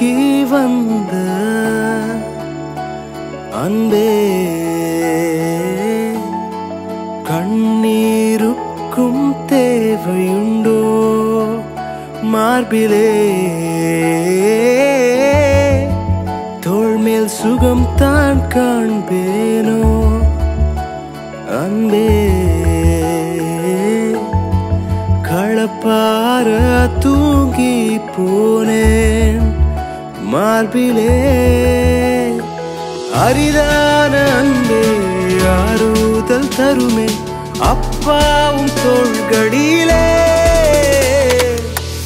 தூக்கி வந்த அன்பே கண்ணீருக்கும் தேவையுண்டோ மார்பிலே தோள்மேல் சுகம் தான் காண்பேனோ அன்பே களப்பார தூங்கி போனேன் மார்பிலே அரிதான அன்பே ஆறுதல் தருமே அப்பாவும் தோள்களிலே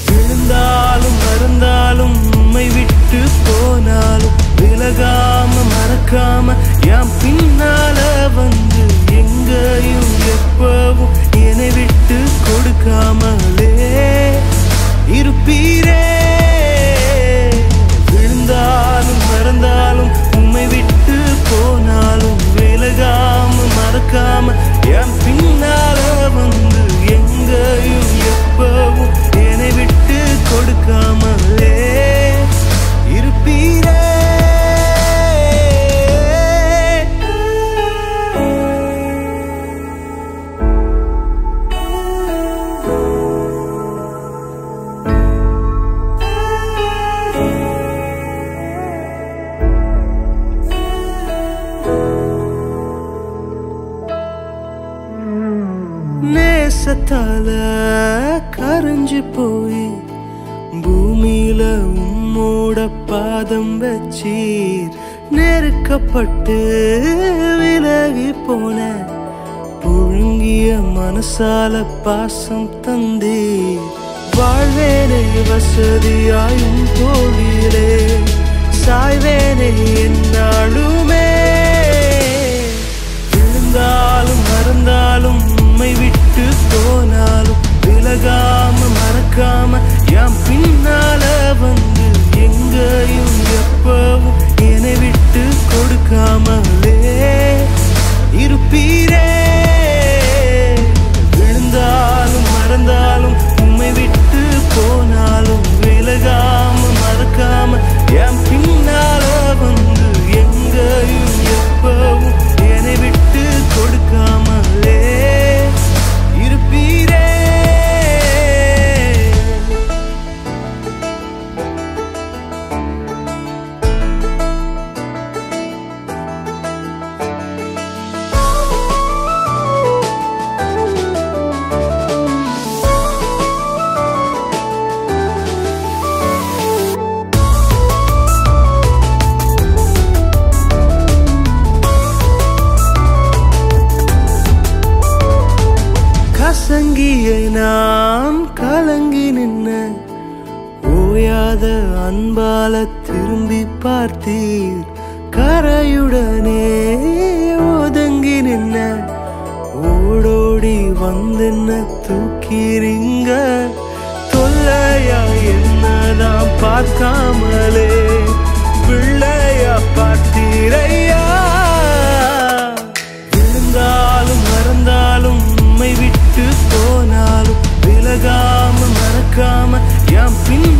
விழுந்தாலும் மறந்தாலும் உம்மை விட்டு போனாலும் விலகாம மறக்காம என் பின்னால வந்து எங்கேயும் எப்பவும் என்னை விட்டு கொடுக்காமலே இருப்பீரே விழுந்தாலும் மறந்தாலும் உம்மை விட்டு போனாலும் விலகாம மறக்காம என் பின்னால வந்து எங்கேயும் எப்பவும் என்னை விட்டு கொடுக்காமலே இருப்பீரே நேசத்தால கரைஞ்சு போய் பூமியில உம்மோட பாதம் வச்சீர் நெருக்கப்பட்டு விலகி போன புழுங்கிய மனசால பாசம் தந்தீர் வாழ்வேனை வசதியாயும் தோழிலே சாய்வேனை என்னாலுமே விழுந்தாலும் மறந்தாலும் உம்மை விட்டு போனாலும் விலகாம மறக்காம என் பின்னால வந்து எங்கேயும் எப்பவும் என்னை விட்டு கொடுக்காமலே இருப்பீரே விழுந்தாலும் மறந்தாலும் உம்மை விட்டு போனாலும் விலகாம மறக்காம என் பின்னால வந்து எங்கேயும் எப்பவும் என்னை விட்டு கொடுக்காமலே இருப்பீரே கசங்கியை நான் கலங்கி நின்ன ஓயாத அன்பால திரும்பி பார்த்தீர் கரையுடனே ஒதுங்கி நின்ன ஓடோடி வந்தென்ன தூக்கிறீங்க தொல்லையா என்னதான் பார்க்காமலே பிள்ளையா பார்த்தீரையா விழுந்தாலும் மறந்தாலும் உம்மை விட்டு போனாலும் விலகாம மறக்காம என் பின்